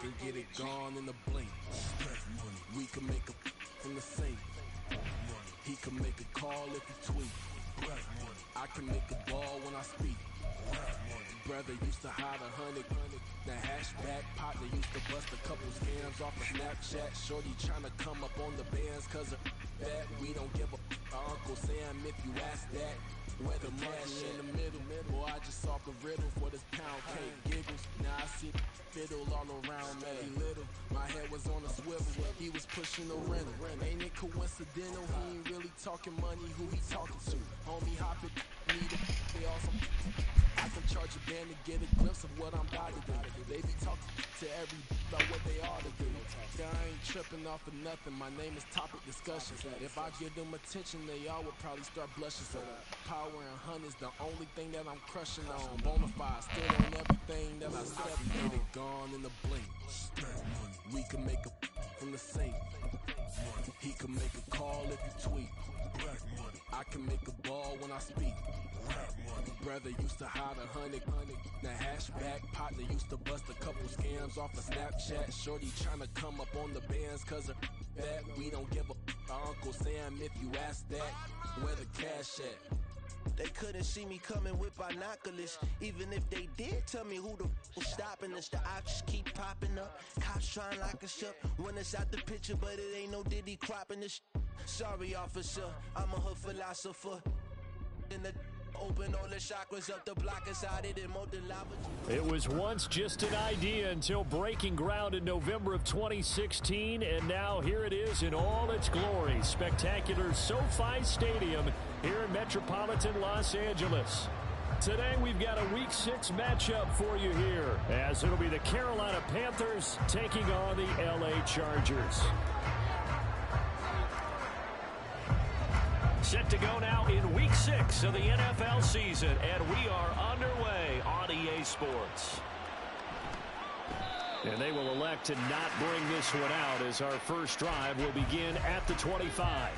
and get it gone in a blink. We can make a from the safe. He can make a call if he tweet. I can make a ball when I speak. Brother used to hide 100. The hashback partner used to bust a couple scams off of Snapchat. Shorty tryna come up on the bands cause of that. We don't give a Uncle Sam if you ask that. Where the cash in the middle. Boy, I just solved the riddle for this pound cake giggles. Now I see fiddle all around me. Little, my head was on a swivel. He was pushing the rental. Ain't it coincidental? He ain't really talking money. Who he talking to? Homie, hop it, need it. They awesome. I can charge a band to get a glimpse of what I'm about to do. They be talking to every about what they ought to do. I ain't tripping off of nothing. My name is topic discussion. If I give them attention, they all would probably start blushing. So power and honey's the only thing that I'm crushing on. Bonafide, still on everything that I said. Get it gone in a blink. We can make a from the safe. He can make a call if you tweet. I can make a ball when I speak. Brother used to hide 100. The hashback partner used to bust a couple scams off of Snapchat. Shorty tryna come up on the bands cause of that. We don't give a Uncle Sam if you ask that. Where the cash at? They couldn't see me coming with binoculars. Even if they did, tell me who the was stopping us. The options keep popping up. Cops trying lock us up. When it's out the picture, but it ain't no Diddy cropping this. Sorry, officer, I'm a hood philosopher. In the open all the chakras up the block inside it and molten lava. It was once just an idea until breaking ground in November of 2016, and now here it is in all its glory. Spectacular SoFi Stadium here in metropolitan Los Angeles. Today we've got a Week 6 matchup for you here, as it'll be the Carolina Panthers taking on the LA Chargers. Set to go now in Week 6 of the NFL season, and we are underway on EA Sports. And they will elect to not bring this one out as our first drive will begin at the 25.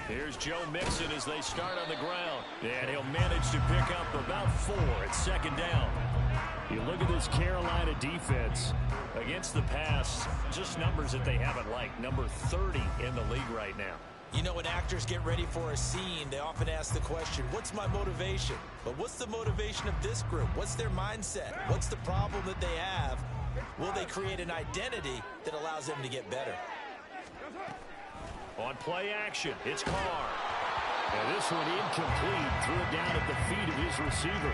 Here's Joe Mixon as they start on the ground. And he'll manage to pick up about 4 at second down. You look at this Carolina defense against the pass, just numbers that they haven't liked. Number 30 in the league right now. You know, when actors get ready for a scene, they often ask the question, what's my motivation? But what's the motivation of this group? What's their mindset? What's the problem that they have? Will they create an identity that allows them to get better? On play action, it's Carr. And this one incomplete. Threw it down at the feet of his receiver.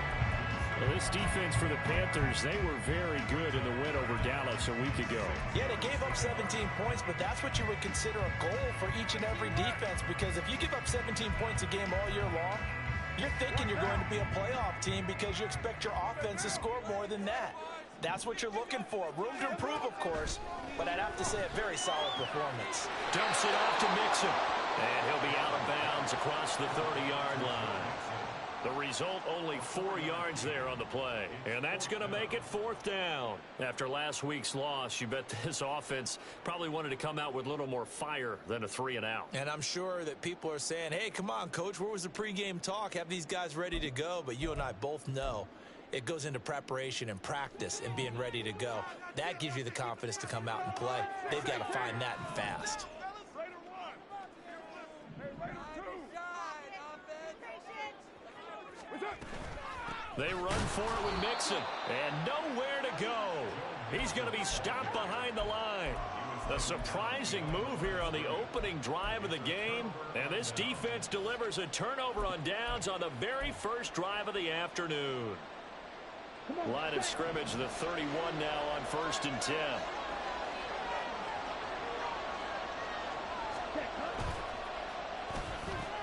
Well, this defense for the Panthers, they were very good in the win over Dallas a week ago. Yeah, they gave up 17 points, but that's what you would consider a goal for each and every defense, because if you give up 17 points a game all year long, you're thinking you're going to be a playoff team because you expect your offense to score more than that. That's what you're looking for. Room to improve, of course, but I'd have to say a very solid performance. Dumps it off to Mixon, and he'll be out of bounds across the 30-yard line. The result, only 4 yards there on the play, and that's going to make it 4th down. After last week's loss, you bet this offense probably wanted to come out with a little more fire than a 3-and-out. And I'm sure that people are saying, hey, come on, Coach, where was the pregame talk? Have these guys ready to go? But you and I both know it goes into preparation and practice and being ready to go. That gives you the confidence to come out and play. They've got to find that and fast. They run for it with Mixon, and nowhere to go. He's going to be stopped behind the line. A surprising move here on the opening drive of the game, and this defense delivers a turnover on downs on the very first drive of the afternoon. Line of scrimmage, the 31 now on 1st and 10.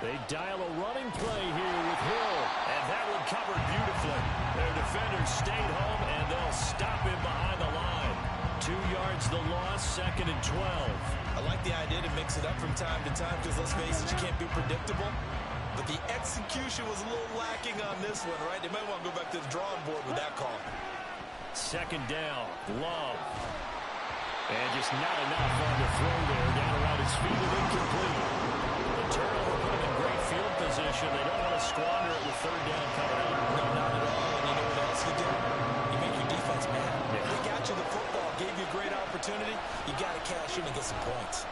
They dial a running play here with Hill, and that one covered beautifully. Their defenders stayed home, and they'll stop him behind the line. 2 yards the loss, 2nd and 12. I like the idea to mix it up from time to time because, let's face it, you can't be predictable. But the execution was a little lacking on this one, right? They might want to go back to the drawing board with that call. Second down, Love. And just not enough on the throw there. Down around his feet and incomplete. The turnover put him in great field position. They don't want to squander it with third down coming up. No, not at all. And you know what else you do? You make your defense mad. Yeah. They got you the football, gave you a great opportunity. You got to cash in and get some points.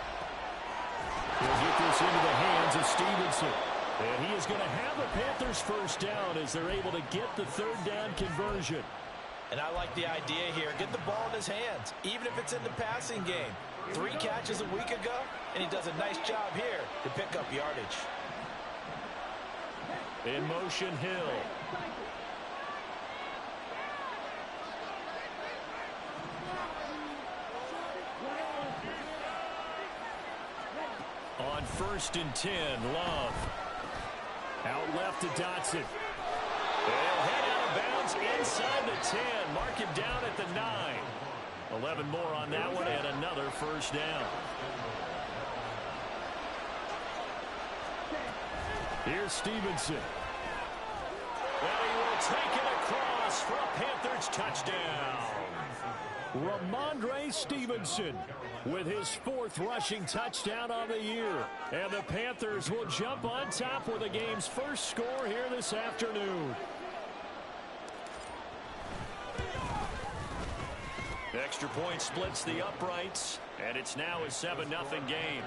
He'll get this into the hands of Stevenson. And he is going to have the Panthers first down as they're able to get the third down conversion. And I like the idea here. Get the ball in his hands, even if it's in the passing game. 3 catches a week ago, and he does a nice job here to pick up yardage. In motion, Hill. On 1st and 10, Love. Out left to Dotson. They'll head out of bounds inside the 10. Mark him down at the 9. 11 more on that one and another first down. Here's Stevenson. And he will take it across for a Panthers touchdown. Ramondre Stevenson with his 4th rushing touchdown on the year. And the Panthers will jump on top with the game's first score here this afternoon. Extra point splits the uprights, and it's now a 7-0 game.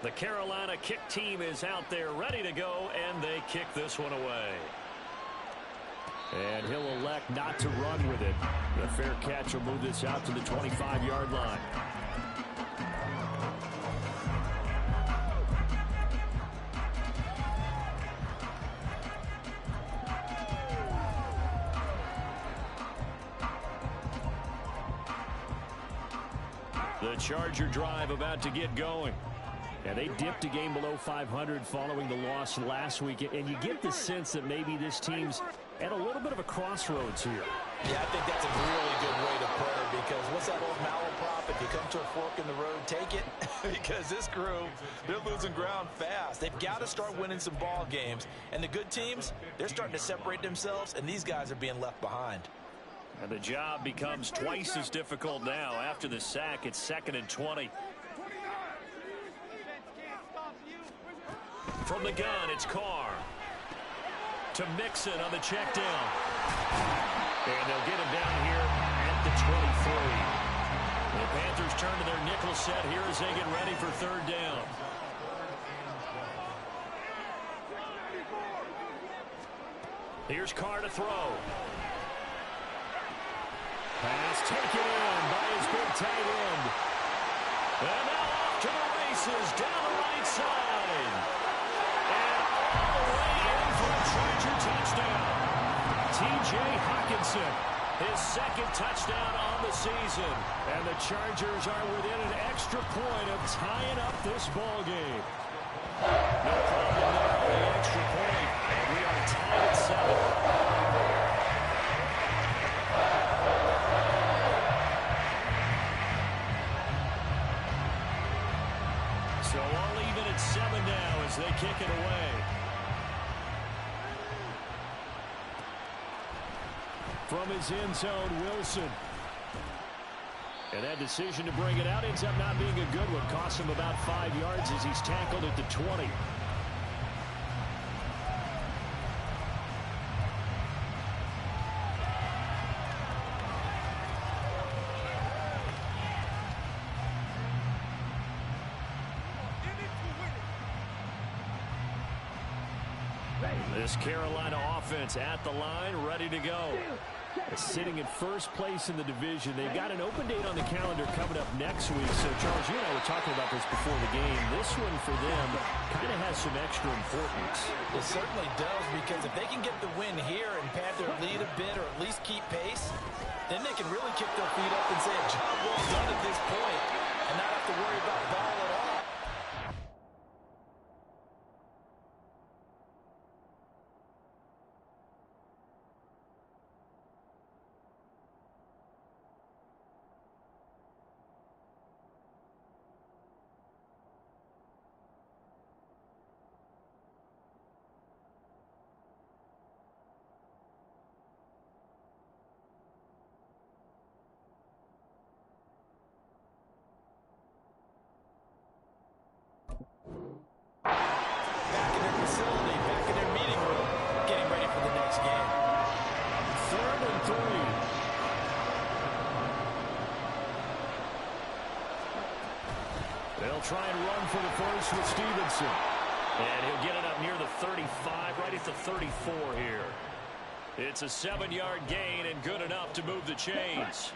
The Carolina kick team is out there ready to go, and they kick this one away. And he'll elect not to run with it. The fair catch will move this out to the 25-yard line. The Charger drive about to get going. And they dipped a game below 500 following the loss last week. And you get the sense that maybe this team's at a little bit of a crossroads here. Yeah, I think that's a really good way to put it, because what's that old malaprop? If you come to a fork in the road, take it. Because this crew, they're losing ground fast. They've got to start winning some ball games. And the good teams, they're starting to separate themselves, and these guys are being left behind. And the job becomes twice as difficult now. After the sack, it's 2nd and 20. From the gun, it's Carr. To Mixon on the check down. And they'll get him down here at the 23. The Panthers turn to their nickel set here as they get ready for third down. Here's Carr to throw. Pass taken in by his big tight end. And now off to the races down the right side. And all the way in for a Charger touchdown. T.J. Hawkinson, his 2nd touchdown on the season. And the Chargers are within an extra point of tying up this ball game. No problem there on the extra point. And we are tied at 7. So all even at 7 now as they kick it away. From his end zone, Wilson. And that decision to bring it out ends up not being a good one. Costs him about 5 yards as he's tackled at the 20. This Carolina offense at the line, ready to go. Sitting in first place in the division. They've got an open date on the calendar coming up next week. So, Charles, you and I were talking about this before the game. This one for them kind of has some extra importance. It certainly does, because if they can get the win here and pad their lead a bit, or at least keep pace, then they can really kick their feet up and say a job well done at this point and not have to worry about ball at all. They'll try and run for the first with Stevenson. And he'll get it up near the 35, right at the 34 here. It's a 7-yard gain and good enough to move the chains.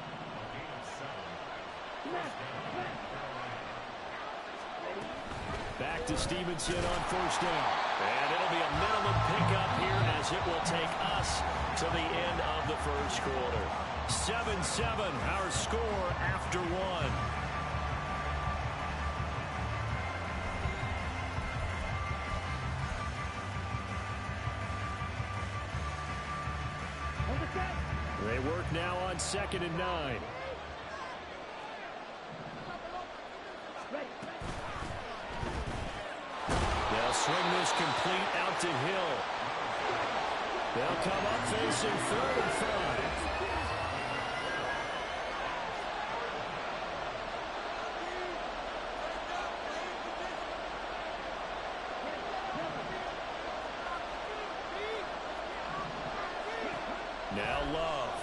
Back to Stevenson on first down. And it'll be a minimum pickup here as it will take us to the end of the first quarter. 7-7, our score after one. They work now on 2nd and 9. They'll swing this complete out to Hill. They'll come up facing 3rd and 5. Now Love.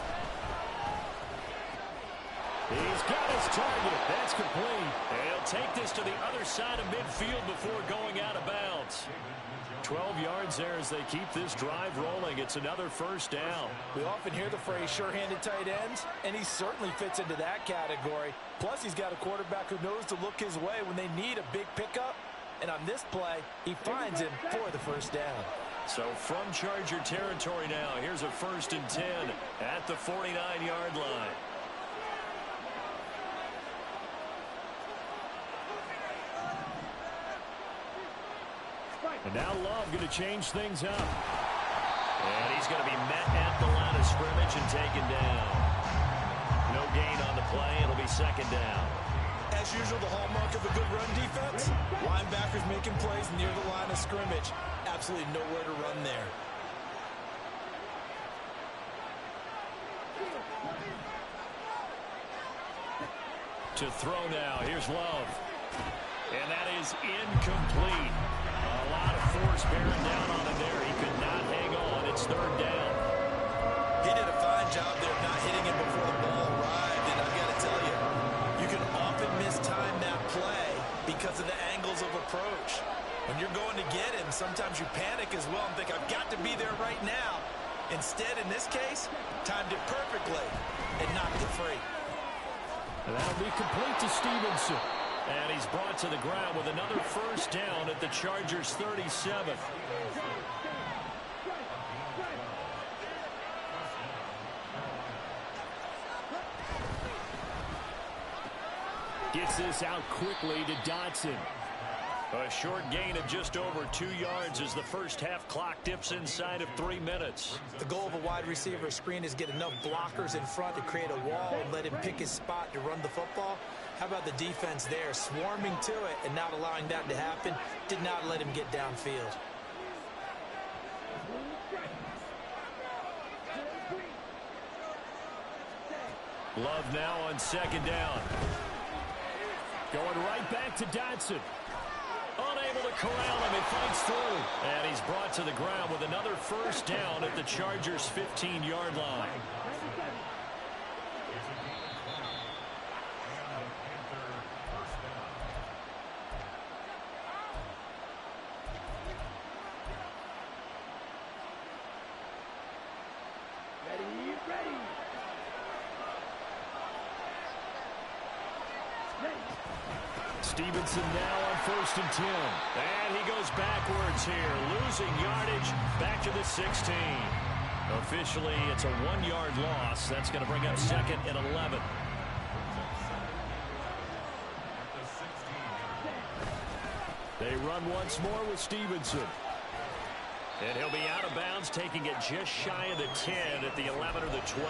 He's got his target. That's complete. And he'll take this to the other side of midfield before going out of bounds. 12 yards there as they keep this drive rolling. It's another first down. We often hear the phrase sure-handed tight ends, and he certainly fits into that category. Plus, he's got a quarterback who knows to look his way when they need a big pickup. And on this play, he finds him for the first down. So from Charger territory now, here's a 1st and 10 at the 49-yard line. And now Love going to change things up. And he's going to be met at the line of scrimmage and taken down. No gain on the play. It'll be 2nd down. As usual, the hallmark of a good run defense, linebackers making plays near the line of scrimmage. Absolutely nowhere to run there. To throw now. Here's Love. And that is incomplete. A lot of force bearing down on him there. He could not hang on. It's 3rd down. He did a fine job there of not hitting him before the ball arrived. And I've got to tell you, you can often mistime that play because of the angles of approach. When you're going to get him, sometimes you panic as well and think, I've got to be there right now. Instead, in this case, timed it perfectly and knocked it free. And that'll be complete to Stevenson. And he's brought to the ground with another first down at the Chargers' 37. Gets this out quickly to Dotson. A short gain of just over 2 yards as the first half clock dips inside of 3 minutes. The goal of a wide receiver screen is get enough blockers in front to create a wall and let him pick his spot to run the football. How about the defense there, swarming to it and not allowing that to happen? Did not let him get downfield. Love now on 2nd down. Going right back to Dotson. Unable to corral him. He fights through. And he's brought to the ground with another first down at the Chargers' 15-yard line. Stevenson now on 1st and 10. And he goes backwards here, losing yardage back to the 16. Officially, it's a 1-yard loss. That's going to bring up 2nd and 11. They run once more with Stevenson. And he'll be out of bounds, taking it just shy of the 10 at the 11 or the 12.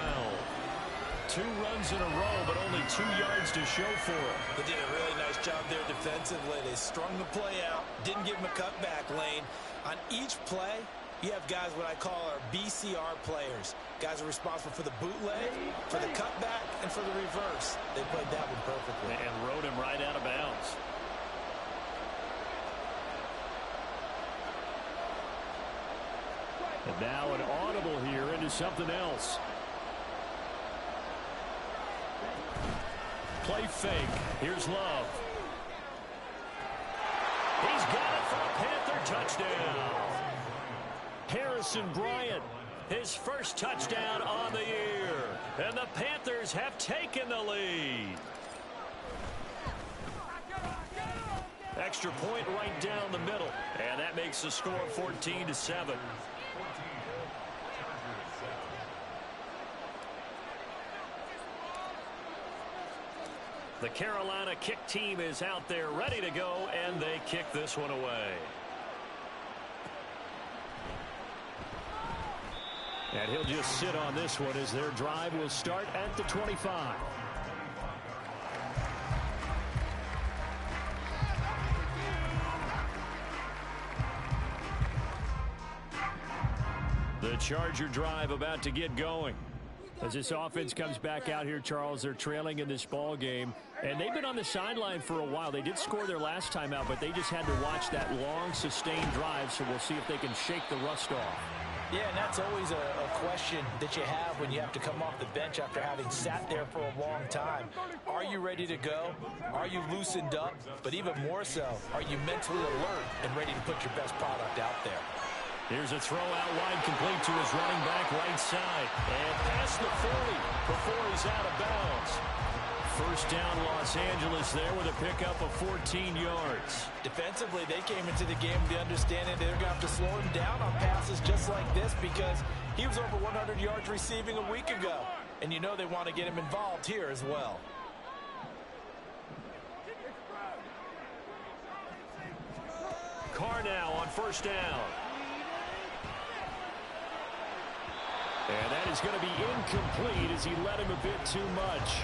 2 runs in a row, but only 2 yards to show for it. They did a really nice job there defensively. They strung the play out, didn't give him a cutback lane. On each play, you have guys what I call our BCR players. Guys are responsible for the bootleg, for the cutback, and for the reverse. They played that one perfectly. And rode him right out of bounds. And now an audible here into something else. Play fake. Here's Love. He's got it for a Panther touchdown. Harrison Bryant, his first touchdown on the year. And the Panthers have taken the lead. Extra point right down the middle. And that makes the score 14-7. The Carolina kick team is out there ready to go, and they kick this one away. And he'll just sit on this one as their drive will start at the 25. The Charger drive about to get going. As this offense comes back out here, Charles, they're trailing in this ball game, and they've been on the sideline for a while. They did score their last time out, but they just had to watch that long, sustained drive, so we'll see if they can shake the rust off. Yeah, and that's always a question that you have when you have to come off the bench after having sat there for a long time. Are you ready to go? Are you loosened up? But even more so, are you mentally alert and ready to put your best product out there? Here's a throw out wide, complete to his running back right side. And past the 40 before he's out of bounds. First down, Los Angeles there with a pickup of 14 yards. Defensively, they came into the game with the understanding they're going to have to slow him down on passes just like this because he was over 100 yards receiving a week ago. And you know they want to get him involved here as well. Carr now on first down. And that is going to be incomplete as he led him a bit too much.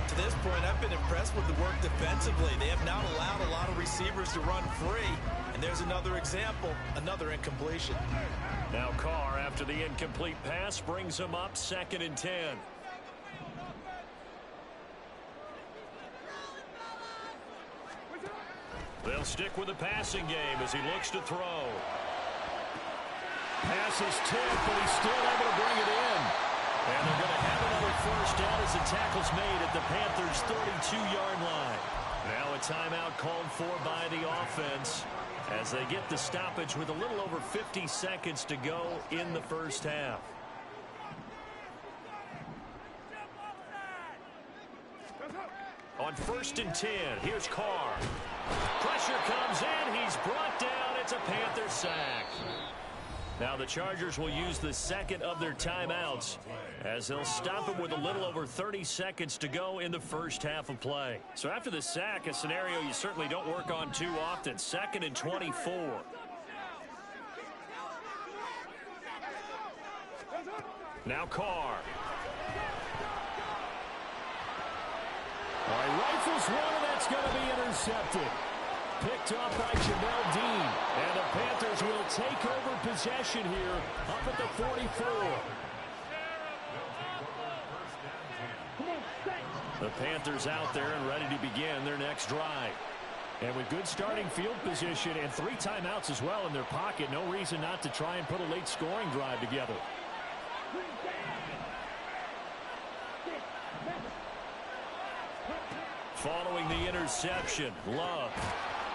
To this point, I've been impressed with the work defensively. They have not allowed a lot of receivers to run free. And there's another example, another incompletion. Now Carr, after the incomplete pass, brings him up 2nd and 10. They'll stick with the passing game as he looks to throw. Pass is tipped, but he's still able to bring it in. And they're going to have another first down as the tackle's made at the Panthers' 32-yard line. Now a timeout called for by the offense as they get the stoppage with a little over 50 seconds to go in the first half. On 1st and 10, here's Carr. Pressure comes in. He's brought down. It's a Panther sack. Now the Chargers will use the second of their timeouts as they'll stop him with a little over 30 seconds to go in the first half of play. So after the sack, a scenario you certainly don't work on too often. 2nd and 24. Now Carr. All right, rifles one, and that's going to be intercepted. Picked off by Jamel Dean. And the Panthers will take over possession here up at the 44. The Panthers out there and ready to begin their next drive. And with good starting field position and 3 timeouts as well in their pocket, no reason not to try and put a late scoring drive together. Following the interception, Love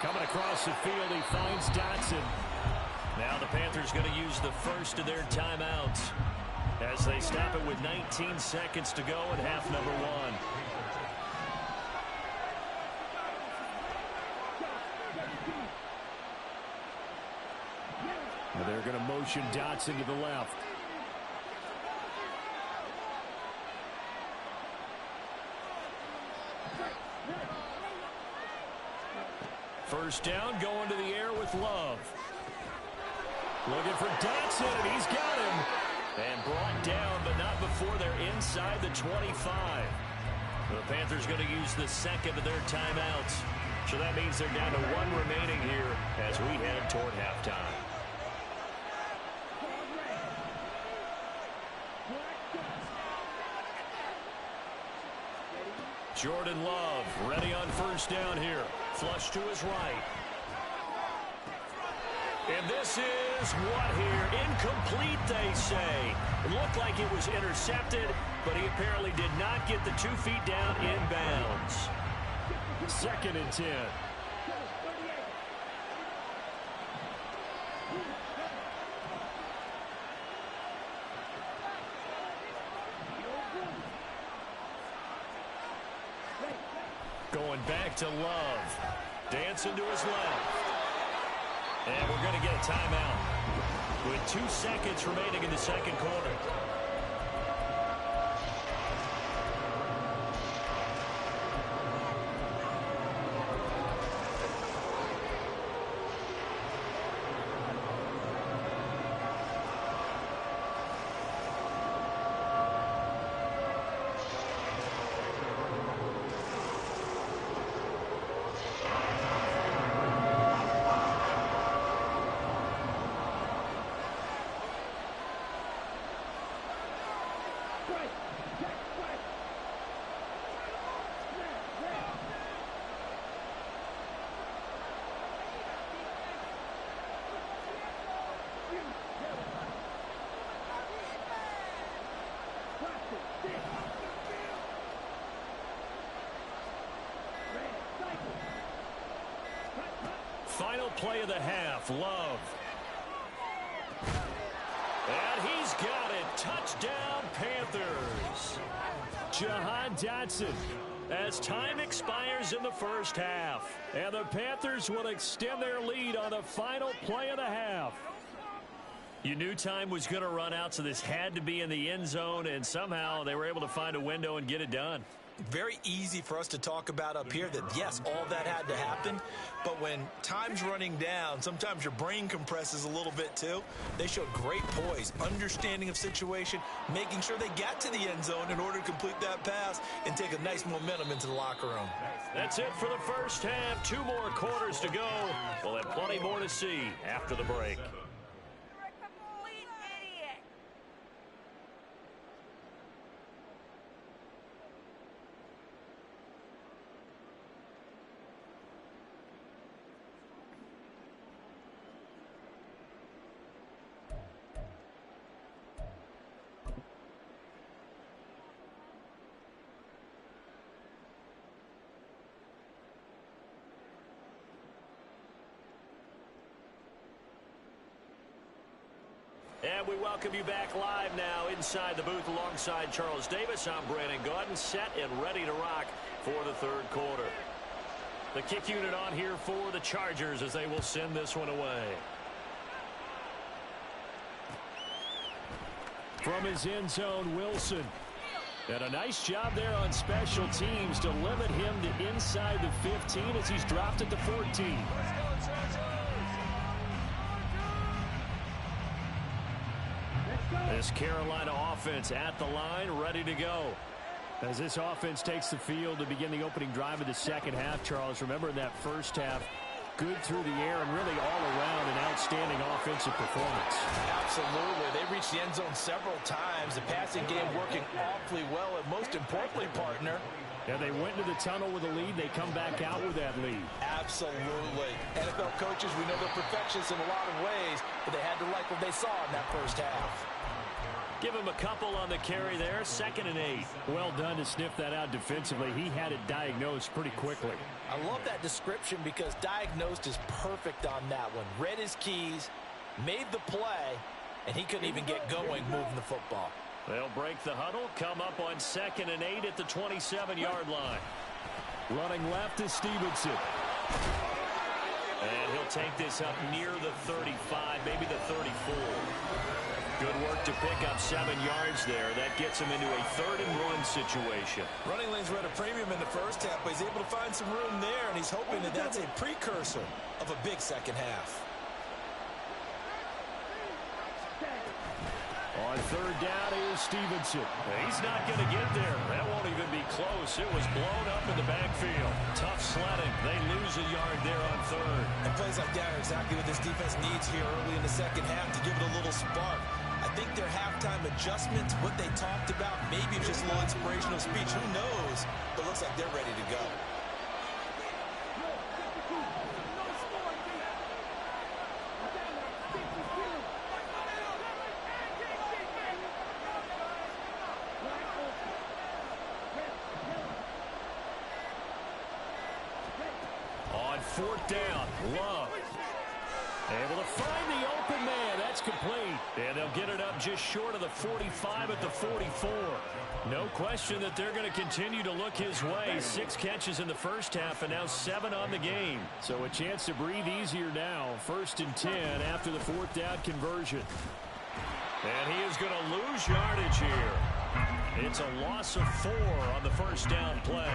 coming across the field. He finds Dotson. Now the Panthers going to use the first of their timeouts as they stop it with 19 seconds to go in half number 1. And they're going to motion Dotson to the left. First down, going to the air with Love. Looking for Dotson, and he's got him. And brought down, but not before they're inside the 25. The Panthers going to use the second of their timeouts. So that means they're down to 1 remaining here as we head toward halftime. Jordan Love ready on first down here. Flush to his right. And this is what here? Incomplete, they say. It looked like it was intercepted, but he apparently did not get the 2 feet down in bounds. 2nd and 10. back to Love. Dancing to his left. And we're going to get a timeout with 2 seconds remaining in the second quarter. Final play of the half, Love. And he's got it. Touchdown, Panthers. Jahan Dotson, as time expires in the first half. And the Panthers will extend their lead on the final play of the half. You knew time was going to run out, so this had to be in the end zone, and somehow they were able to find a window and get it done. Very easy for us to talk about up here that, yes, all that had to happen. But when time's running down, sometimes your brain compresses a little bit too. They showed great poise, understanding of situation, making sure they got to the end zone in order to complete that pass and take a nice momentum into the locker room. That's it for the first half. 2 more quarters to go. We'll have plenty more to see after the break. And we welcome you back live now inside the booth alongside Charles Davis. I'm Brandon Gaudin, set and ready to rock for the third quarter. The kick unit on here for the Chargers as they will send this one away. From his end zone, Wilson. And a nice job there on special teams to limit him to inside the 15 as he's dropped at the 14. This Carolina offense at the line, ready to go. As this offense takes the field to begin the opening drive of the second half, Charles, remember in that first half, good through the air and really all around an outstanding offensive performance. Absolutely. They reached the end zone several times. The passing game working awfully well, and most importantly, partner, and they went into the tunnel with a lead. They come back out with that lead. Absolutely. NFL coaches, we know they're perfectionists in a lot of ways, but they had to like what they saw in that first half. Give him a couple on the carry there. 2nd and 8. Well done to sniff that out defensively. He had it diagnosed pretty quickly. I love that description because diagnosed is perfect on that one. Read his keys, made the play, and he couldn't even get going moving the football. They'll break the huddle, come up on 2nd and 8 at the 27-yard line. Running left is Stevenson. And he'll take this up near the 35, maybe the 34. Good work to pick up 7 yards there. That gets him into a 3rd and 1 situation. Running lanes were at a premium in the first half, but he's able to find some room there, and he's hoping that that's a precursor of a big second half. On 3rd down is Stevenson. He's not going to get there. That won't even be close. It was blown up in the backfield. Tough sledding. They lose a yard there on 3rd. And plays like that are exactly what this defense needs here early in the second half to give it a little spark. I think their halftime adjustments, what they talked about, maybe it's just a little inspirational speech. Who knows? But it looks like they're ready to go. On 4th down, Love. Able to find the open man. That's complete. And they'll get it up just short of the 45 at the 44. No question that they're going to continue to look his way. 6 catches in the first half and now 7 on the game. So a chance to breathe easier now. 1st and 10 after the 4th down conversion. And he is going to lose yardage here. It's a loss of 4 on the 1st down play.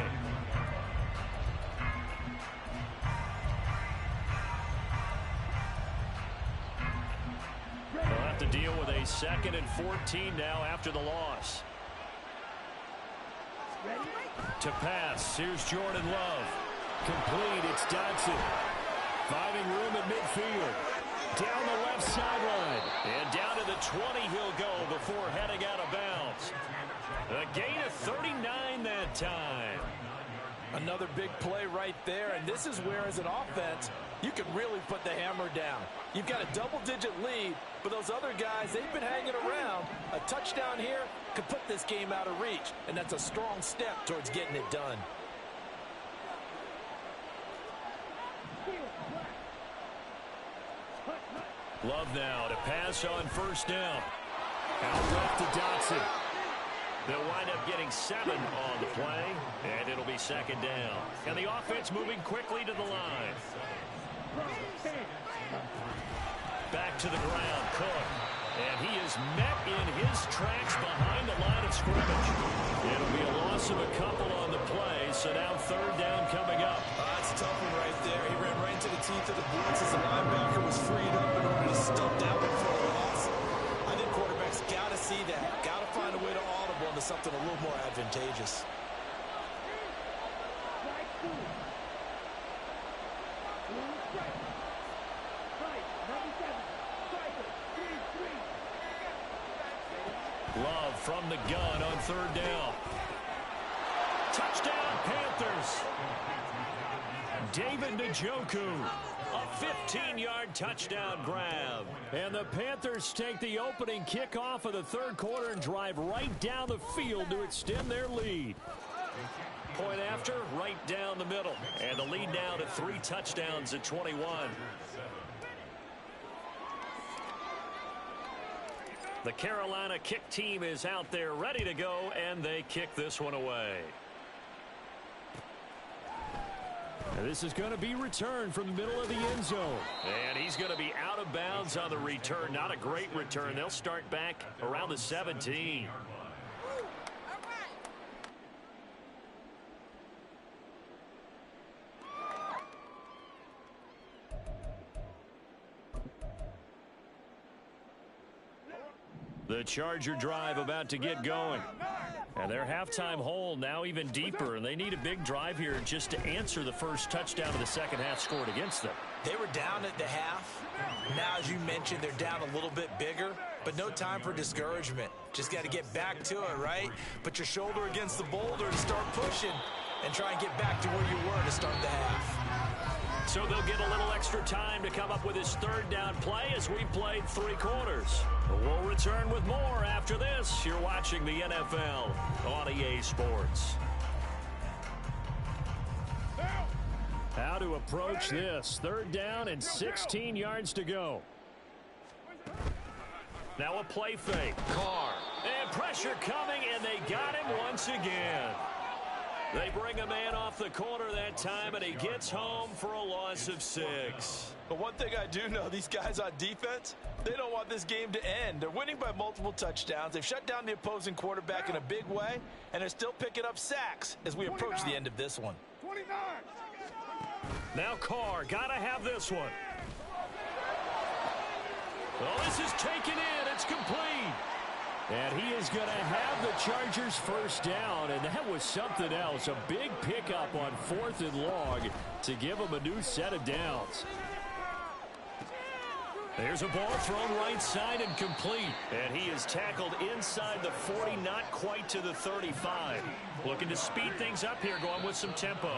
They'll have to deal with a 2nd and 14 now after the loss. To pass, here's Jordan Love. Complete, it's Dodson. Finding room at midfield. Down the left sideline. And down to the 20 he'll go before heading out of bounds. A gain of 39 that time. Another big play right there, and this is where, as an offense, you can really put the hammer down. You've got a double-digit lead, but those other guys, they've been hanging around. A touchdown here could put this game out of reach, and that's a strong step towards getting it done. Love now to pass on 1st down. Out left to Dodson. They'll wind up getting 7 on the play, and it'll be 2nd down. And the offense moving quickly to the line. Back to the ground, Cook. And he is met in his tracks behind the line of scrimmage. It'll be a loss of a couple on the play, so now 3rd down coming up. That's a tough one right there. He ran right into the teeth of the blitz as the linebacker was freed up in order to stop that one for a loss. I think quarterbacks got to see that. Got to find a way to audible into something a little more advantageous. Love from the gun on 3rd down. Touchdown, Panthers. David Njoku, a 15-yard touchdown grab. And the Panthers take the opening kickoff of the 3rd quarter and drive right down the field to extend their lead. Point after, right down the middle. And the lead now to 3 touchdowns at 21. The Carolina kick team is out there ready to go, and they kick this one away. And this is going to be returned from the middle of the end zone. And he's going to be out of bounds on the return. Not a great return. They'll start back around the 17. The Charger drive about to get going. And their halftime hole now even deeper, and they need a big drive here just to answer the first touchdown of the second half scored against them. They were down at the half. Now, as you mentioned, they're down a little bit bigger, but no time for discouragement. Just got to get back to it, right? Put your shoulder against the boulder and start pushing and try and get back to where you were to start the half. So they'll get a little extra time to come up with his 3rd down play as we played 3 quarters. We'll return with more after this. You're watching the NFL on EA Sports. How to approach this. 3rd down and 16 yards to go. Now a play fake. Carr. And pressure coming, and they got him once again. They bring a man off the corner that time, and he gets home for a loss of 6. But one thing I do know, these guys on defense, they don't want this game to end. They're winning by multiple touchdowns. They've shut down the opposing quarterback in a big way, and they're still picking up sacks as we approach the end of this one. 29. Now Carr, got to have this one. Well, this is taken in. It's complete. And he is going to have the Chargers 1st down, and that was something else. A big pickup on 4th and long to give him a new set of downs. There's a ball thrown right side and complete. And he is tackled inside the 40, not quite to the 35. Looking to speed things up here, going with some tempo.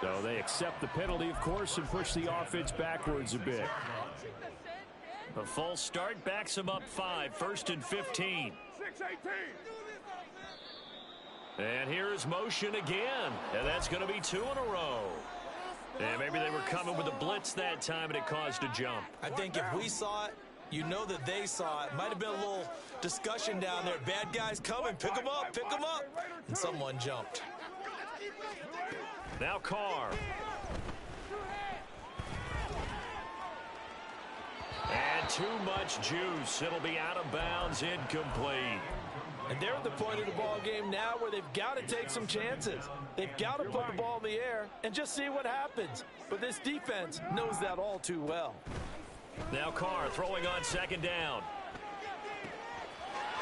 So they accept the penalty, of course, and push the offense backwards a bit. A false start backs him up 5, 1st and 15. 6-18. And here's motion again. And that's going to be 2 in a row. And maybe they were coming with a blitz that time, and it caused a jump. I think if we saw it, you know that they saw it. Might have been a little discussion down there. Bad guys coming. Pick them up. Pick them up. And someone jumped. Now Carr. And too much juice. It'll be out of bounds, incomplete. And they're at the point of the ball game now where they've got to take some chances. They've got to put the ball in the air and just see what happens. But this defense knows that all too well. Now Carr throwing on second down.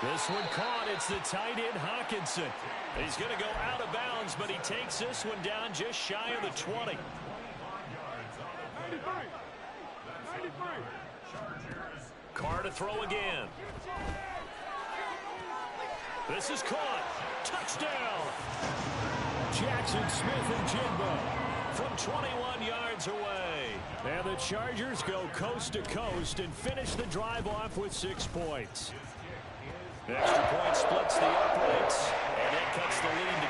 This one caught. It's the tight end Hawkinson. He's going to go out of bounds, but he takes this one down just shy of the 20. Carr to throw again. This is caught. Touchdown. Jackson Smith and Jimbo from 21 yards away. And the Chargers go coast to coast and finish the drive off with 6 points. The extra point splits the uprights, and that cuts the lead to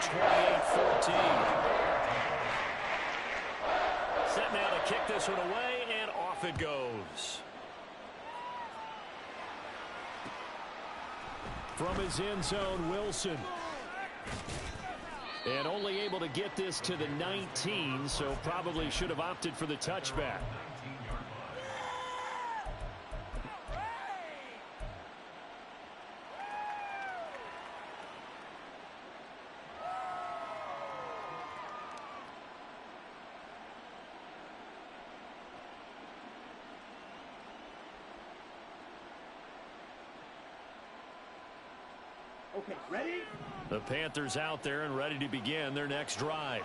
28-14. Set now to kick this one away, and off it goes. From his end zone, Wilson. And only able to get this to the 19, so probably should have opted for the touchback. Okay, ready? The Panthers out there and ready to begin their next drive.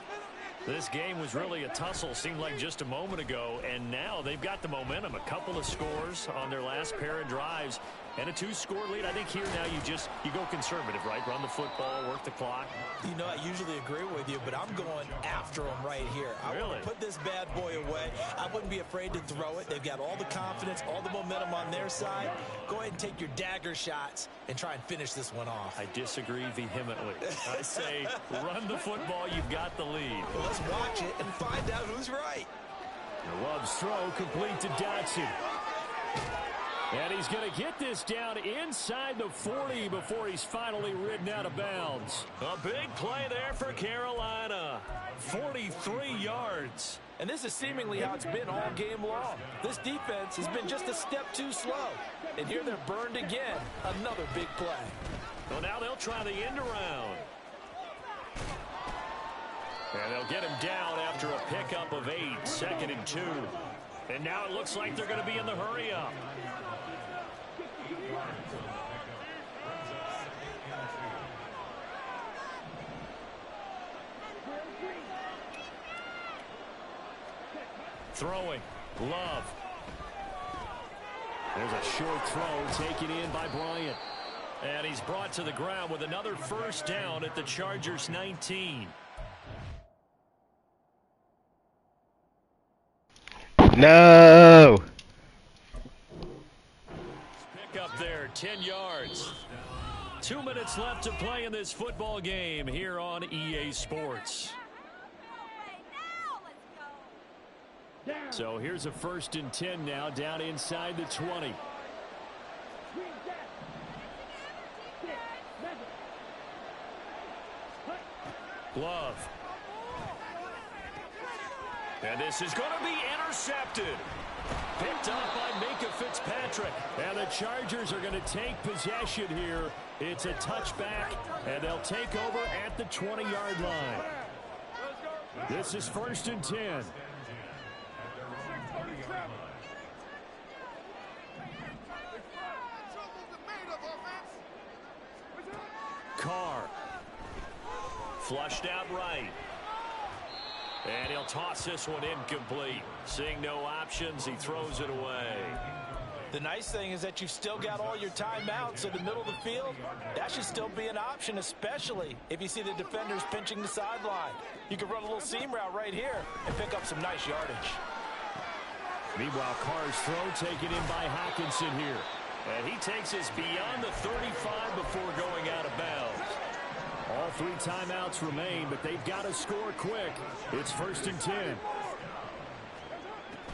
This game was really a tussle, seemed like just a moment ago, and now they've got the momentum. A couple of scores on their last pair of drives and a 2-score lead. I think here now you go conservative, right? Run the football, work the clock. You know, I usually agree with you, but I'm going after them right here. I want to put this bad boy away. I wouldn't be afraid to throw it. They've got all the confidence, all the momentum on their side. Go ahead and take your dagger shots and try and finish this one off. I disagree vehemently. I say run the football. You've got the lead. Well, let's watch it and find out who's right. Love's throw complete to Dotson. And he's going to get this down inside the 40 before he's finally ridden out of bounds. A big play there for Carolina. 43 yards. And this is seemingly how it's been all game long. This defense has been just a step too slow. And here they're burned again. Another big play. Well, now they'll try the end around. And they'll get him down after a pickup of 8, 2nd and 2. And now it looks like they're going to be in the hurry up. Throwing. Love. There's a short throw taken in by Bryant. And he's brought to the ground with another first down at the Chargers 19. No! Pick up there, 10 yards. 2 minutes left to play in this football game here on EA Sports. So here's a 1st and 10 now, down inside the 20. Love. And this is going to be intercepted. Picked up by Minka Fitzpatrick. And the Chargers are going to take possession here. It's a touchback, and they'll take over at the 20-yard line. This is 1st and 10. Carr. Flushed out right. And he'll toss this one incomplete. Seeing no options, he throws it away. The nice thing is that you've still got all your timeouts in the middle of the field. That should still be an option, especially if you see the defenders pinching the sideline. You can run a little seam route right here and pick up some nice yardage. Meanwhile, Carr's throw taken in by Hawkinson here. And he takes us beyond the 35 before going out of bounds. All 3 timeouts remain, but they've got to score quick. It's 1st and 10.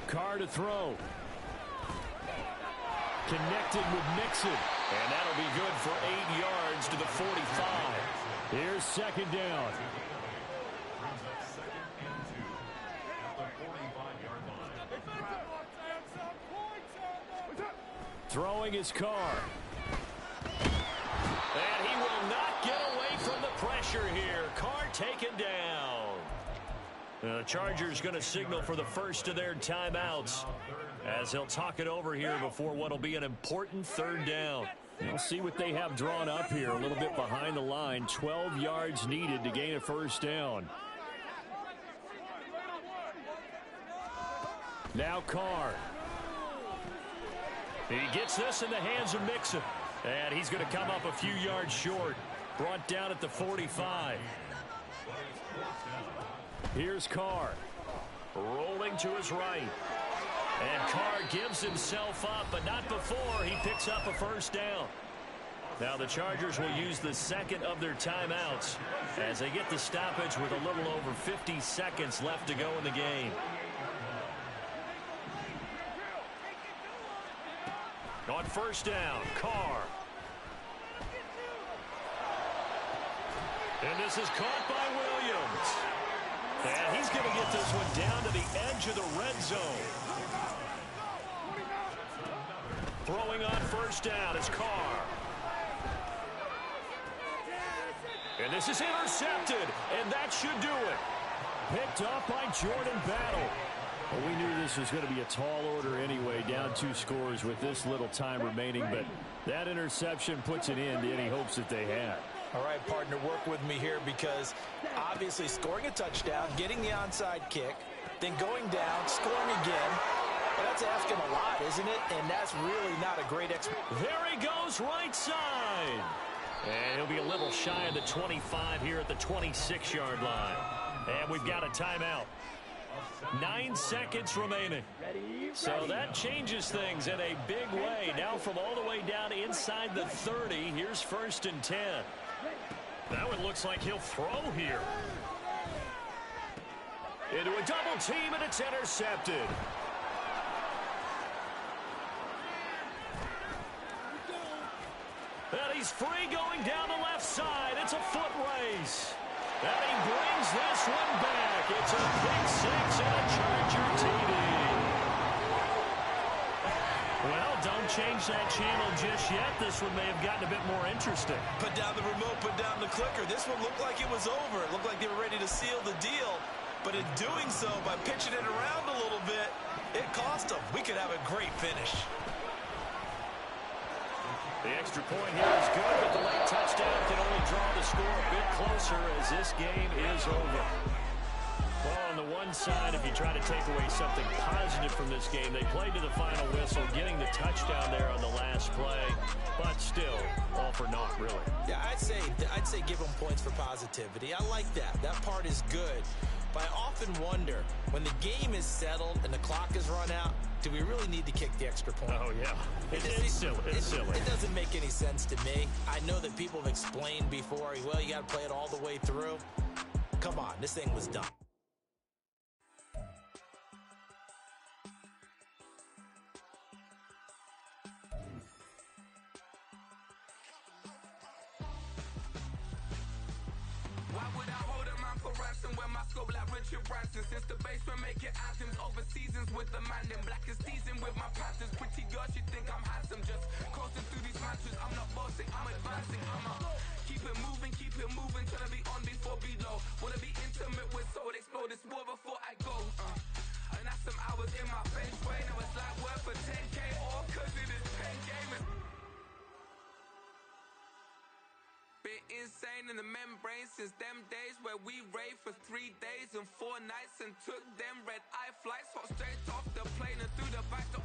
Carr to throw. Connected with Mixon. And that'll be good for 8 yards to the 45. Here's second down. Throwing his Carr. And he will not get away from the pressure here. Carr taken down. The Chargers going to signal for the first of their timeouts as he'll talk it over here before what will be an important third down. We'll see what they have drawn up here a little bit behind the line. 12 yards needed to gain a first down. Now Carr. He gets this in the hands of Mixon. And he's going to come up a few yards short. Brought down at the 45. Here's Carr. Rolling to his right. And Carr gives himself up, but not before he picks up a first down. Now the Chargers will use the second of their timeouts as they get the stoppage with a little over 50 seconds left to go in the game. On first down, Carr. And this is caught by Williams. And he's going to get this one down to the edge of the red zone. Throwing on first down is Carr. And this is intercepted, and that should do it. Picked up by Jordan Battle. Well, we knew this was going to be a tall order anyway, down 2 scores with this little time remaining, but that interception puts an end to any hopes that they had. All right, partner, work with me here because obviously scoring a touchdown, getting the onside kick, then going down, scoring again. Well, that's asking a lot, isn't it? And that's really not a great experience. There he goes, right side. And he'll be a little shy of the 25 here at the 26-yard line. And we've got a timeout. 9 seconds remaining. So that changes things in a big way. Now from all the way down inside the 30, here's first and 10. That one looks like he'll throw here. Into a double team, and it's intercepted. And he's free going down the left side. It's a foot race. And he brings this one back. It's a pick six and a Charger TD. Well, don't change that channel just yet. This one may have gotten a bit more interesting. Put down the remote, put down the clicker. This one looked like it was over. It looked like they were ready to seal the deal. But in doing so, by pitching it around a little bit, it cost them. We could have a great finish. The extra point here is good, but the late touchdown can only draw the score a bit closer as this game is over. Well, on the one side, if you try to take away something positive from this game, they played to the final whistle, getting the touchdown there on the last play, but still, all for naught, really. Yeah, I'd say give them points for positivity. I like that. That part is good. But I often wonder, when the game is settled and the clock is run out, do we really need to kick the extra point? Oh, yeah. It's silly. It's silly. It doesn't make any sense to me. I know that people have explained before, well, you got to play it all the way through. Come on, this thing was done. Since the basement making anthems over seasons with the man in black is seasoned with my patterns. Pretty girl, she think I'm handsome. Just coasting through these matches. I'm not bossing, I'm advancing. Keep it moving, trying to be on before below. Wanna be intimate with soul, explore this war before I go. And that's some hours in my bench way. Now it's like work for 10K all cause it is pen gaming. Been insane in the membrane since them days where we raved for 3 days and 4 nights and took them red eye flights, hot straight off the plane and through the back to